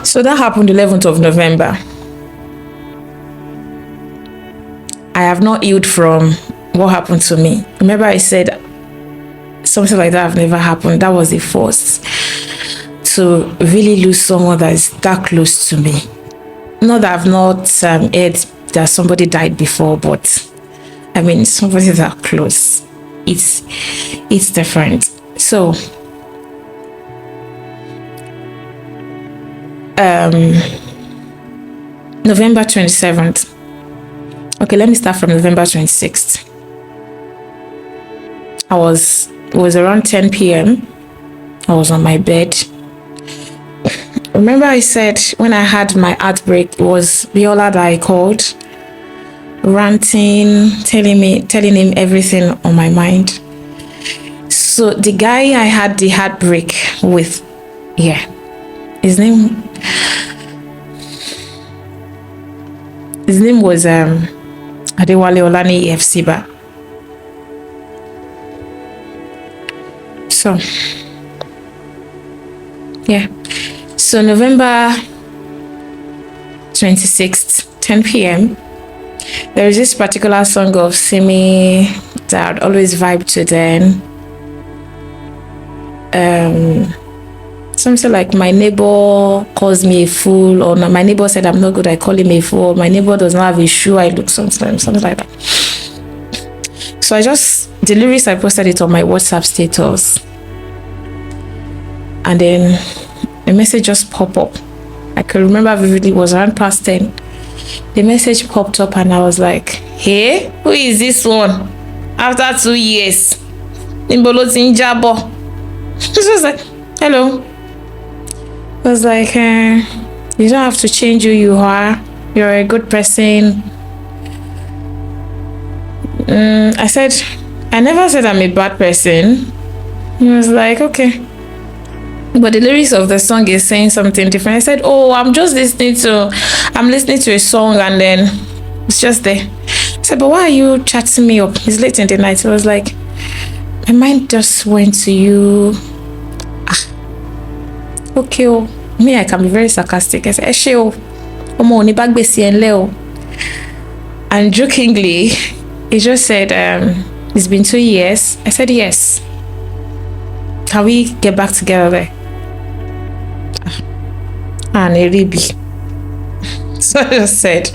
So that happened 11th of November. I have not healed from what happened to me. Remember I said something like that have never happened. That was the first to really lose someone that is that close to me. Not that I've not heard that somebody died before, but I mean somebody that close. It's different. So November 27th. Okay, let me start from November 26th. It was around 10 p.m. I was on my bed. Remember I said when I had my heartbreak, it was Viola that I called, ranting, telling him everything on my mind. So the guy I had the heartbreak with, his name was Adewale Olani Efsiba. So November 26th, 10 p.m. There is this particular song of Simi that I'd always vibe to then. Something like my neighbor calls me a fool, or my neighbor said I'm not good, I call him a fool. My neighbor does not have a shoe, I look something like that. So the lyrics, I posted it on my WhatsApp status. And then a message just popped up. I can remember vividly, it was around past 10. The message popped up and I was like, hey, who is this one? After 2 years. Nimbolo Tinjabo. She was like, hello. I was like, you don't have to change who you are. You're a good person. I said, I never said I'm a bad person. He was like, okay. But the lyrics of the song is saying something different. I said, oh, I'm listening to a song and then it's just there. I said, but why are you chatting me up? It's late in the night. I was like, my mind just went to you. Okay, me, I can be very sarcastic. I said, and jokingly, he just said, it's been 2 years. I said, yes. Can we get back together there? And so I just said,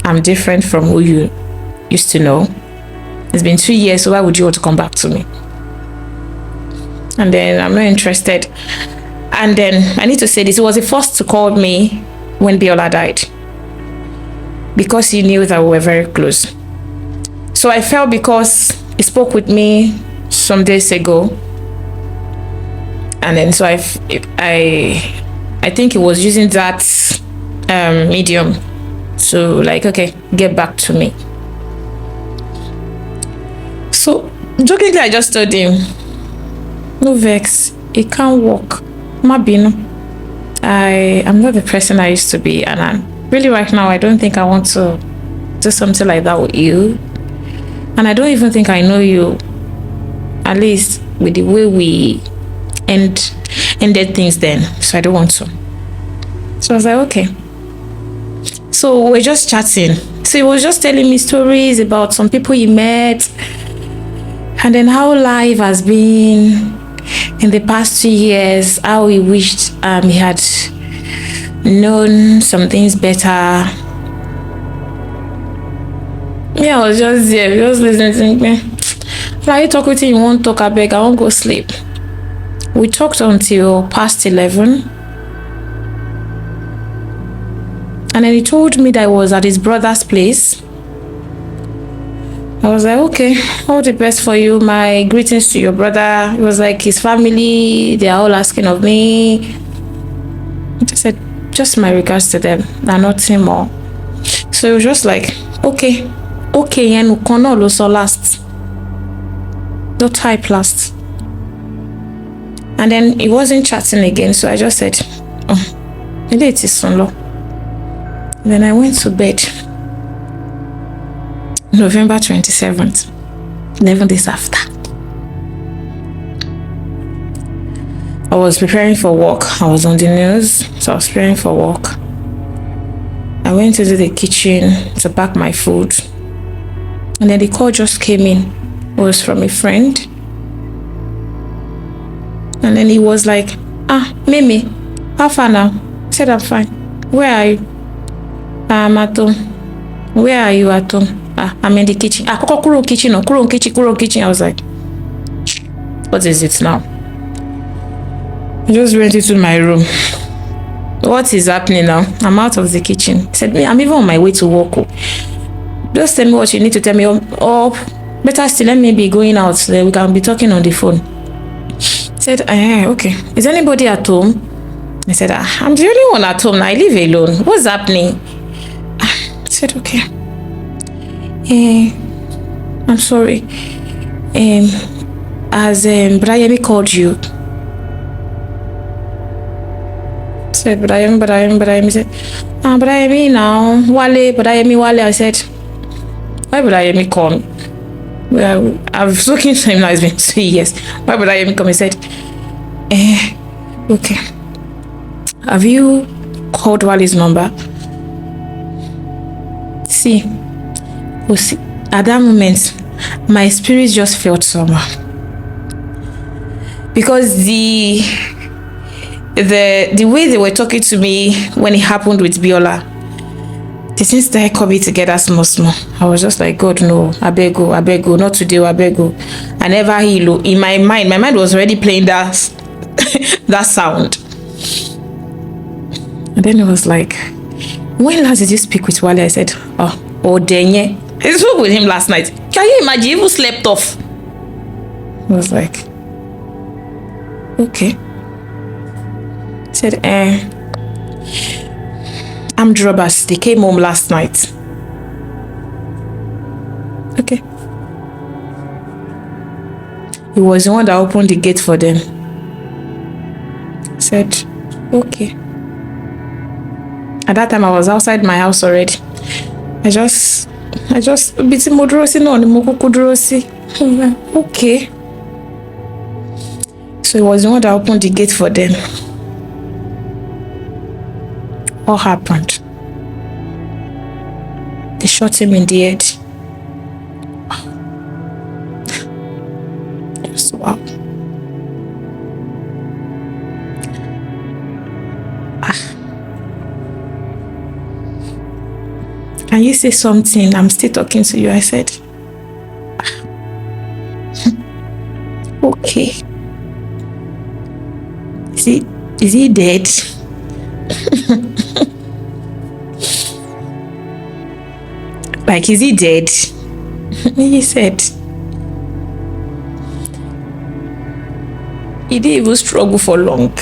I'm different from who you used to know. It's been 2 years, so why would you want to come back to me? And then I'm not interested. And then I need to say this, he was the first to call me when Biola died, because he knew that we were very close. So I felt, because he spoke with me some days ago, and then so I think he was using that medium to like, okay, get back to me. So jokingly, I just told him, no vex, it can't work. Mabino, I'm not the person I used to be, and I'm really right now, I don't think I want to do something like that with you. And I don't even think I know you, at least with the way we ended things then. So I don't want to. So I was like, okay. So we're just chatting. So he was just telling me stories about some people he met, and then how life has been in the past 2 years, how he wished he had known some things better. Yeah, I was just there, just listening to me. Like, you talk with him, you won't talk, I beg, I won't go sleep. We talked until past 11. And then he told me that I was at his brother's place. I was like, okay, all the best for you. My greetings to your brother. It was like his family, they are all asking of me. I said, just my regards to them, and nothing more. So it was just like, okay, and we can also last. Don't type last. And then he wasn't chatting again, so I just said, oh, maybe it is son-in-law. Then I went to bed. November 27th, 11 days after. I was preparing for work. I was on the news, so I was preparing for work. I went into the kitchen to pack my food, and then the call just came in. It was from a friend, and then he was like, Mimi, how far now? I said, I'm fine. Where are you? I'm at home. Where are you at home? I'm in the kitchen. Kuro kitchen. I was like, what is it now? I just went into my room. What is happening now? I'm out of the kitchen. He said, I'm even on my way to work. Just tell me what you need to tell me. Or better still, let me be going out so that we can be talking on the phone. He said, okay. Is anybody at home? I said, I'm the only one at home now. I live alone. What's happening? I said, okay. I'm sorry. Has Brayemi called you? I said, Brayemi. He said, Brayemi now. Wale. I said, why Brayemi come? Well, I've spoken to him now. It's been 2 years. Why Brayemi come? He said, okay. Have you called Wale's number? See, at that moment, my spirit just felt somehow. Because the way they were talking to me when it happened with Biola, the things started coming together small. I was just like, God, no, I beg you, not today, I beg you. I never heal. In my mind was already playing that sound. And then it was like, when last did you speak with Wale? I said, Denye. I spoke with him last night. Can you imagine? He even slept off. I was like, okay. I said, armed robbers, they came home last night. Okay. He was the one that opened the gate for them. I said, okay. At that time, I was outside my house already. I just biti modrosi no ni mukukudrosi. Okay. So it was the one that opened the gate for them. What happened? They shot him in the head. Just wow. Can you say something? I'm still talking to you. I said, okay. Is he dead? Like, is he dead? He said, he didn't even struggle for long.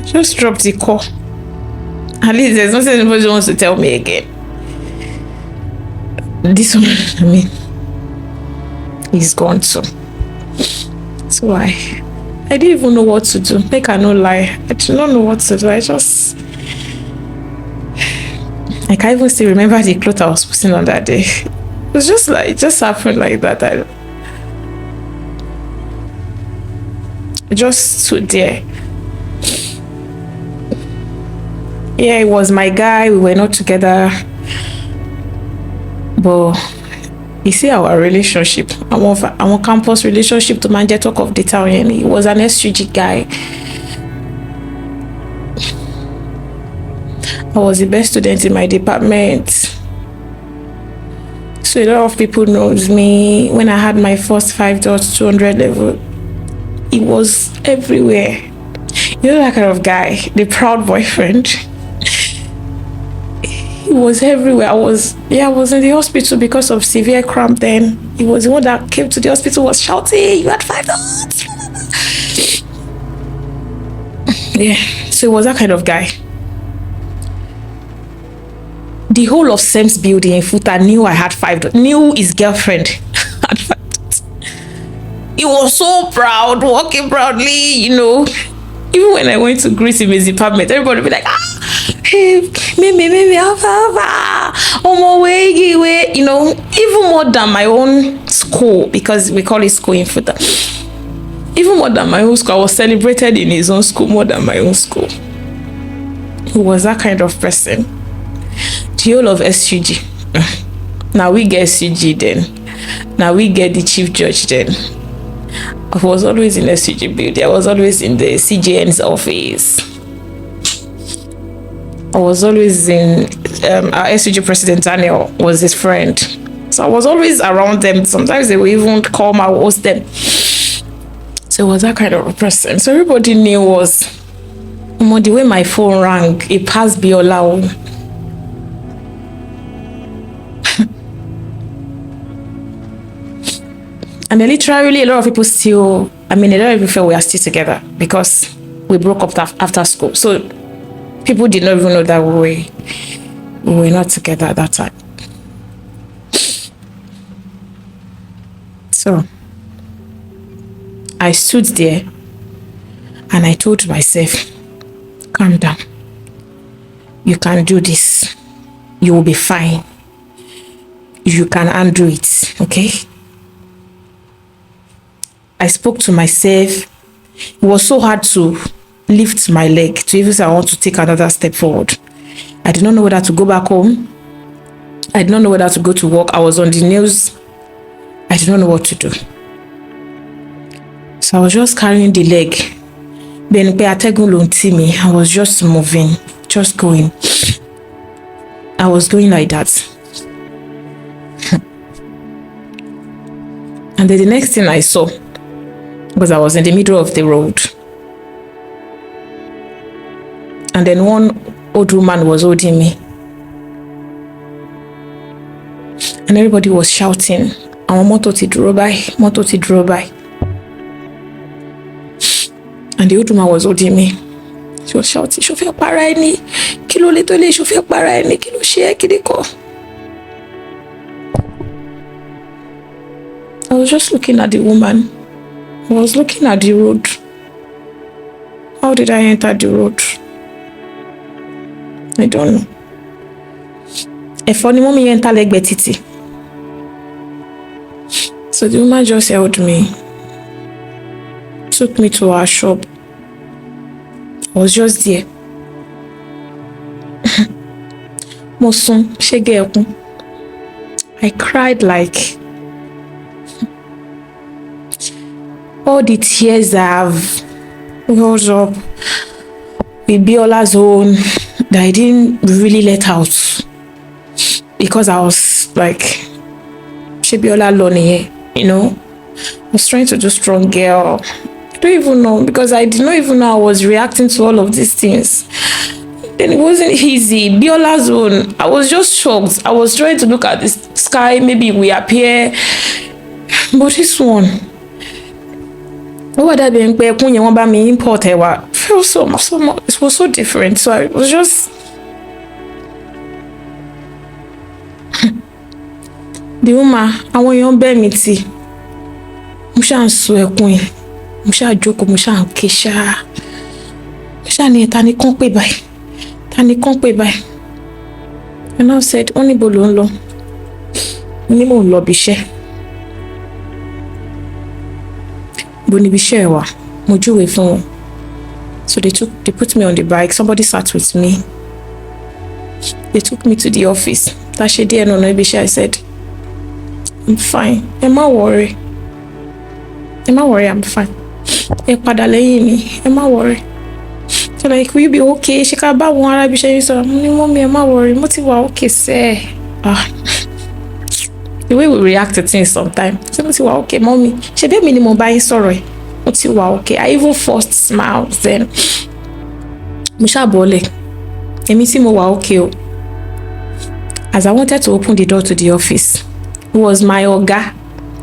Just drop the call. At least there's nothing anybody wants to tell me again. This one, he's gone too. So I didn't even know what to do. Make I no lie. I do not know what to do. I can't even still remember the clothes I was putting on that day. It was just like, it just happened like that. I just stood there. Yeah, it was my guy. We were not together. But you see our relationship, our campus relationship to manje talk of the town. He was an SUG guy. I was the best student in my department. So a lot of people knows me. When I had my first 5.200 level, it was everywhere. You know that kind of guy, the proud boyfriend. He was everywhere. I was in the hospital because of severe cramp then. He was the one that came to the hospital, was shouting, you had 5 dots. Yeah, so it was that kind of guy. The whole of SEMS building in Futa knew I had 5 dots, knew his girlfriend had 5 dots. He was so proud, walking proudly, you know. Even when I went to greet him in his department, everybody would be like, hey, maybe, on my way, you know, even more than my own school, because we call it school in Futa. Even more than my own school, I was celebrated in his own school more than my own school. He was that kind of person. The whole of SUG. Now we get SUG then. Now we get the chief judge then. I was always in SUG building. I was always in the CJN's office. I was always in our SUG president Daniel was his friend. So I was always around them. Sometimes they would even call my host them. So it was that kind of a person. So everybody knew was the way my phone rang, it passed Biola. And then literally a lot of people still, a lot of people feel we are still together because we broke up after school. So people did not even know that we were not together at that time. So I stood there and I told myself, calm down. You can do this. You will be fine. You can undo it, okay? I spoke to myself. It was so hard to lift my leg to even say I want to take another step forward. I did not know whether to go back home. I did not know whether to go to work. I was on the news. I did not know what to do. So I was just carrying the leg. I was just moving, just going. I was going like that. And then the next thing I saw, because I was in the middle of the road. And then one old woman was holding me. And everybody was shouting, "Our moto ti dúró báyìí, moto ti dúró báyìí." And the old woman was holding me. She was shouting, "Ṣó fẹ́ para ẹni, kí ló lè tó lè, ṣó fẹ́ para ẹni, kí ló ṣe é, kí ni kò." I was just looking at the woman. I was looking at the road. How did I enter the road? I don't know. Ẹ̀fọ́ ni mommy enter lẹ́gbẹ̀ẹ́ títì. So the woman just held me, took me to our shop. I was just there. Mo sùn, ṣẹ́gẹ́ ẹkún. I cried like all the tears that have rose up with Biola's own that I didn't really let out because I was like, she Biola Lonnie, you know. I was trying to do strong girl. I don't even know because I did not even know I was reacting to all of these things. Then it wasn't easy. Biola's own, I was just shocked. I was trying to look at the sky, maybe we appear, but this one. What being me import it was so different. So I was just the woman, I want you bear me tea. Musha so queen. Musha joko, musha kesha. Musha ni tani konpe by. Tani konpe by. And I said, only bolon lo. Ni mo lo bishe. Bonibishewa, Mojuwe phone. So they put me on the bike. Somebody sat with me. They took me to the office. Tashedi and Onebisha, I said, I'm fine. Am I worry? I'm fine. Am I worry? So like, will you be okay? She can't buy one Arabisha. So mommy, am I worry? Motiva okay, say. The way we react to things sometimes. So Motiva okay, mommy. She be minimum buying sorry. Motiva okay. I even forced smiles then. Musha bole. Emisi mo wa okay. As I wanted to open the door to the office, it was my oga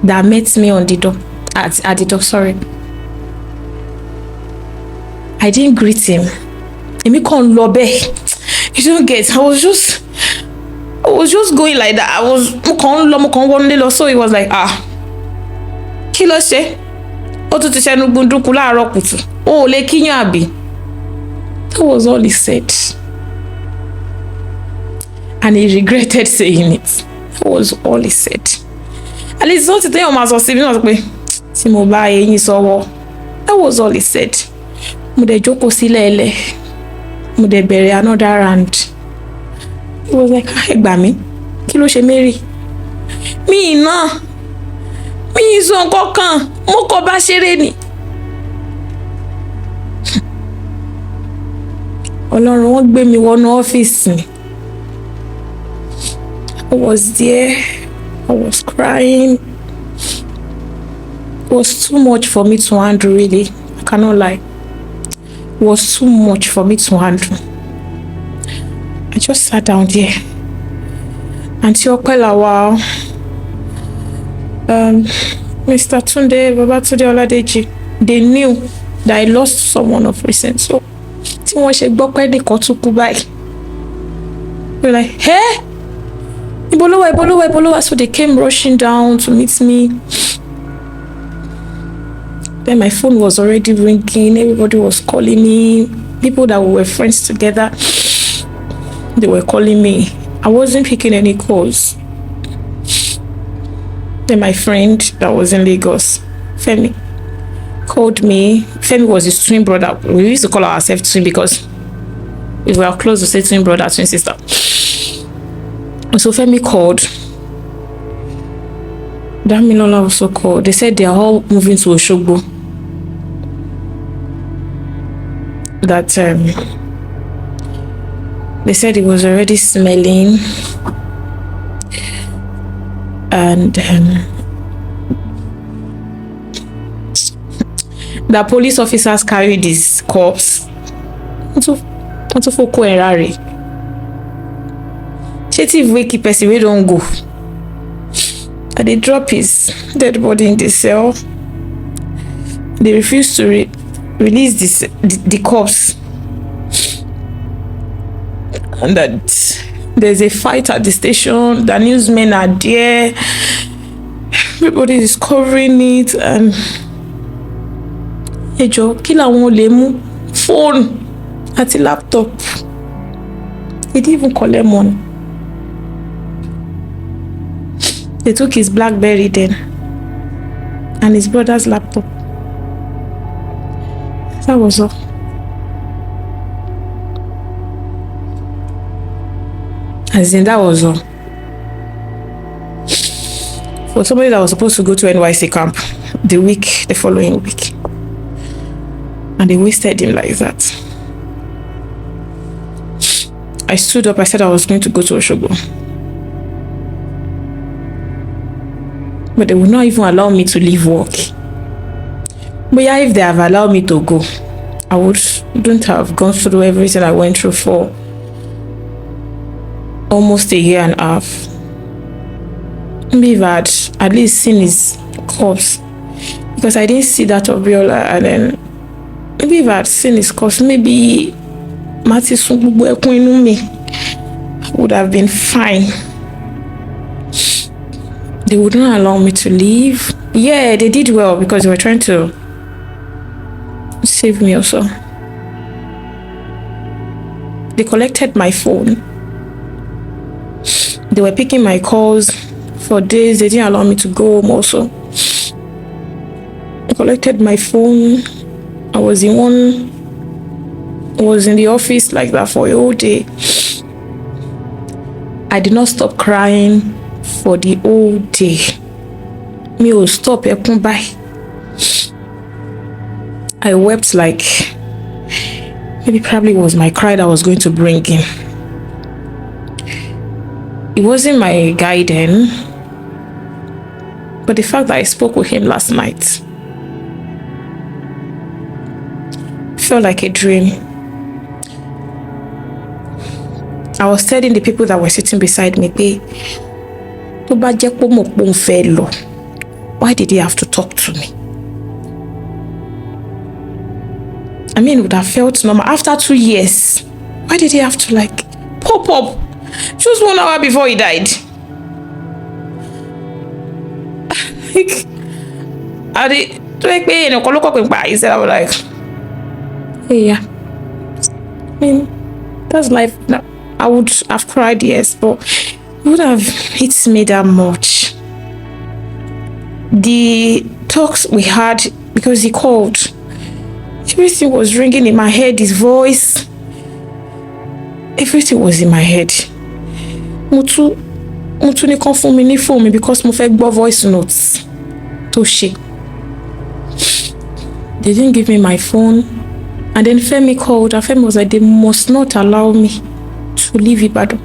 that met me on the door. At the door, sorry. I didn't greet him. Emi kon lobe. You don't get. I was just going like that. I was so it was like kí ló ṣe? Ó tún ti ṣẹnu gbunduku láàárọ̀ kùtù. Ó lè kíyàn àbí. That was all he said. and he regretted saying it. That was all he said. At least not today on my that was all he said. Mo de jókòó sílẹ̀ mo de bẹ̀rẹ̀ another round. He was like, ẹ gbà mí, kí ló ṣe Mary? Mi sọ nǹkan kan, mo kàn bá ṣeré ni. Ọlọ́run wọ́n gbé mi wọnú ọ́fíìsì mi. I was there, I was crying. It was too much for me to handle, really. I cannot lie. It was too much for me to handle. I just sat down there. Auntie Opelawa, Mr. Tunde, Babatunde Oladeji, they knew that I lost someone of recent. So, tí wọ́n ṣe gbọ́ pé nìkan tún kú báyìí. They were like, hey! Ibolowa. So they came rushing down to meet me. Then my phone was already ringing. Everybody was calling me. People that we were friends together, they were calling me. I wasn't picking any calls. Then my friend that was in Lagos, Femi, called me. Femi was his twin brother. We used to call ourselves twin because we were close to say twin brother, twin sister. So Femi called. Damilola also called. They said they are all moving to Oshogbo. That they said it was already smelling, and the police officers carried these corpse to Foko. If wake person we don't go, and they drop his dead body in the cell. They refuse to release the corpse, and that there's a fight at the station. The newsmen are there. Everybody is covering it, and ejo kila won le mu phone àti laptop. He didn't even collect money. They took his BlackBerry then and his brother's laptop. That was all. As in, that was all. For somebody that was supposed to go to NYC camp the following week, and they wasted him like that. I stood up, I said I was going to go to Oshogbo. But they would not even allow me to leave work. But yeah, if they have allowed me to go, I wouldn't have gone through everything I went through for almost a year and a half. Maybe if I had at least seen his corpse, because I didn't see that of Biola, and then maybe if I had seen his corpse, maybe I would have been fine. They would not allow me to leave. Yeah, they did well because they were trying to save me also. They collected my phone. They were picking my calls for days. They didn't allow me to go home also. They collected my phone. I was in the office like that for a whole day. I did not stop crying for the whole day. Me will stop ekun by. I wept like maybe probably it was my cry that was going to bring him. It wasn't my guy then, but the fact that I spoke with him last night felt like a dream. I was telling the people that were sitting beside me, why did he have to talk to me? I mean, it would have felt normal. After 2 years, why did he have to like pop up just 1 hour before he died? Like, he said, I was like, hey, yeah. I mean, that's life now. I would have cried, yes, but it would have hit me that much. The talks we had, because he called, everything was ringing in my head, his voice, everything was in my head. Mo tún ní kán fún mi ní phone mi because mo fẹ́ gbọ́ voice notes tó ṣe. They didn't give me my phone. And then Femi called, and Femi was like, they must not allow me to leave Ibadan.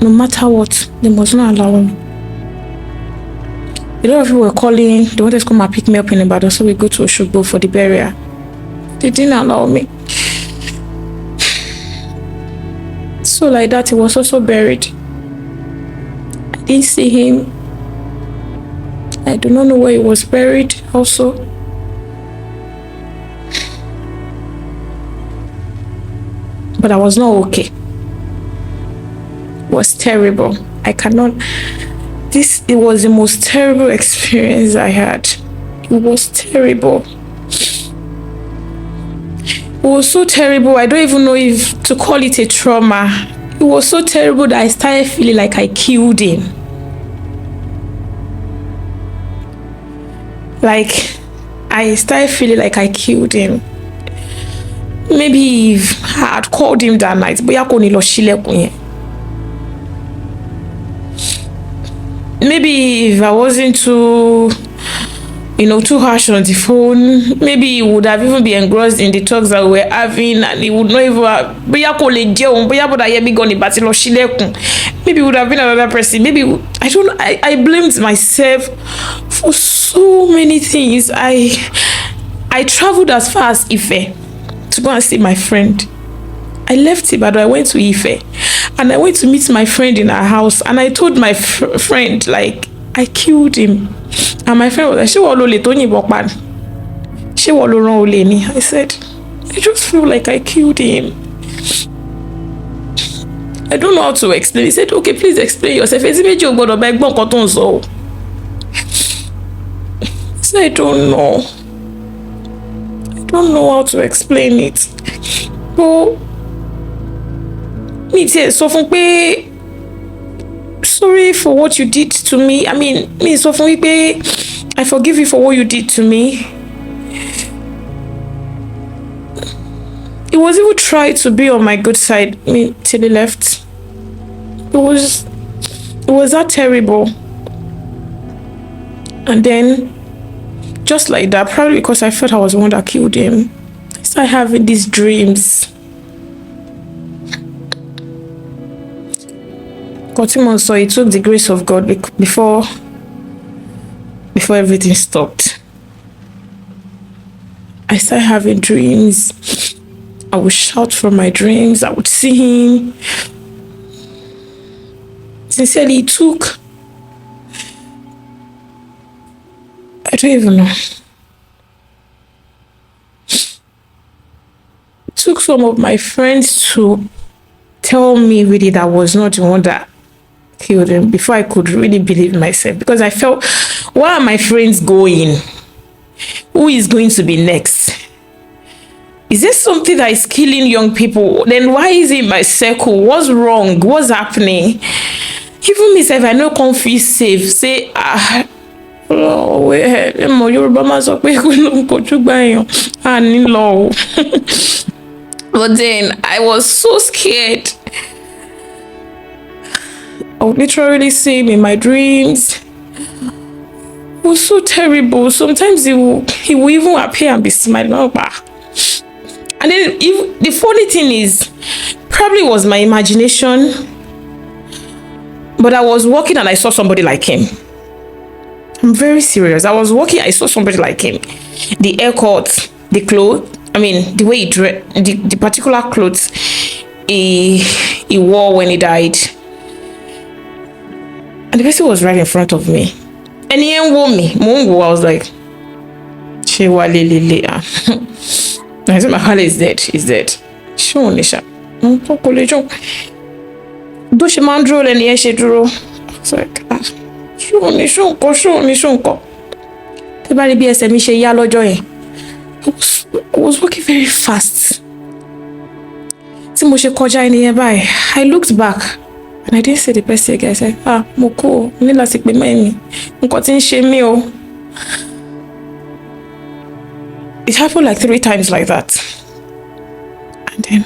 No matter what, they must not allow me. A lot of people were calling, they wanted to come and pick me up in Ibadan, so we go to Oshogbo for the burial. They didn't allow me. So like that, he was also buried. I didn't see him. I do not know where he was buried also. But I was not okay. It was terrible. I cannot... It was the most terrible experience I had. It was terrible. It was so terrible, I don't even know if to call it a trauma. It was so terrible that I started feeling like I killed him. Like, I started feeling like I killed him. Maybe if I had called him that night, maybe if I wasn't too harsh on the phone, maybe he would have even been engrossed in the talks that we were having, and he would not even maybe it would have been another person. Maybe I blamed myself for so many things. I traveled as far as Ife to go and see my friend. I left Ibadan, I went to Ife, and I went to meet my friend in her house, and I told my friend, like, I killed him. And my friend was like, I said, I just feel like I killed him. I don't know how to explain. He said, okay, please explain yourself. I said, I don't know. I don't know how to explain it. But me too, so from sorry for what you did to me. I mean, me so from I forgive you for what you did to me. It was even tried to be on my good side, me till he left. It was that terrible. And then, just like that, probably because I felt I was the one that killed him, I started having these dreams. So it took the grace of God before everything stopped. I started having dreams. I would shout from my dreams. I would see him. Sincerely, it took... I don't even know. It took some of my friends to tell me really that I was not the one that killed him before I could really believe myself, because I felt, where are my friends going? Who is going to be next? Is this something that is killing young people? Then why is it in my circle? What's wrong? What's happening? Even myself, I know can't feel safe. Say, oh, Yoruba man sọ pé kò ló ń kojú gbàyàn. But then I was so scared. I would literally see him in my dreams. It was so terrible. Sometimes he will even appear and be smiling. And then the funny thing is, probably was my imagination, but I was walking and I saw somebody like him. I'm very serious. I was walking, I saw somebody like him. The haircut, the clothes, I mean, the way he dressed, the particular clothes he wore when he died. And the person was right in front of me. And he ain't me. I was like, I said, my father is dead. He's dead. Though she man drool and yes, she drew. I was like, I was walking very fast. tí mo ṣe kọjá ẹni yẹn báyìí, I looked back and I didn't see the person again. I said, mo kú o, ní láti pè mẹ́mi, nǹkan tí ń ṣe mí o. It happened like 3 times like that. And then,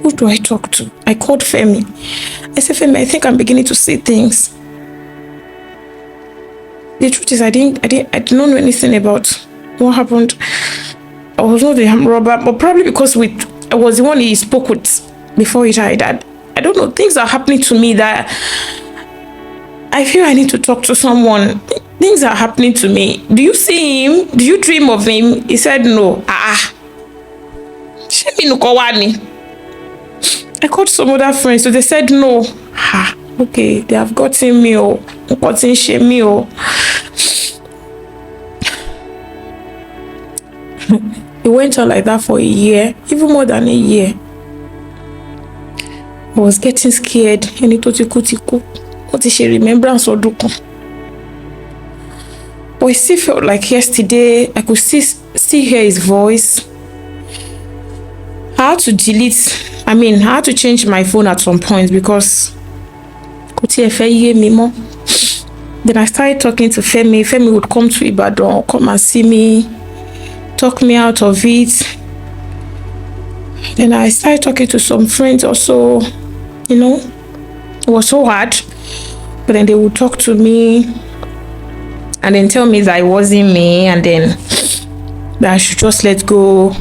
who do I talk to? I called Femi. I said, Femi, I think I'm beginning to see things. The truth is, I did not know anything about what happened. I was not the armed robber, but probably because I was the one he spoke with before he died. I don't know, things are happening to me that I feel I need to talk to someone. Things are happening to me. Do you see him? Do you dream of him? He said no. I called some other friends, so they said no. Okay, they have gotten me. Gotten shame me. It went on like that for a year, even more than a year. I was getting scared. What is she remembrance or do? But it still felt like yesterday. I could still hear his voice. I had to I had to change my phone at some point because then I started talking to Femi. Femi would come to Ibadan, come and see me, talk me out of it. Then I started talking to some friends also, it was so hard. But then they would talk to me and then tell me that it wasn't me, and then that I should just let go.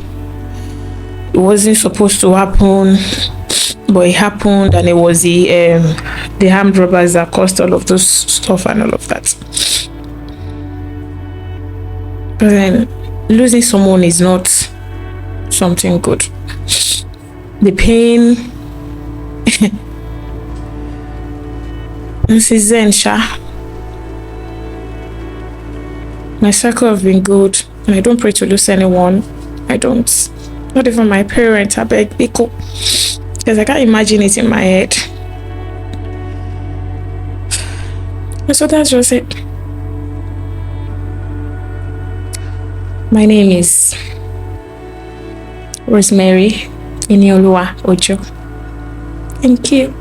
It wasn't supposed to happen, but it happened, and it was the armed robbers that caused all of those stuff and all of that. But then losing someone is not something good. The pain, this is Zen, Sha. My circle have been good, and I don't pray to lose anyone. I don't. Not even my parents. I beg Biko, because I can't imagine it in my head. So that's just it. My name is Rosemary Inioluwa Ojo. Thank you.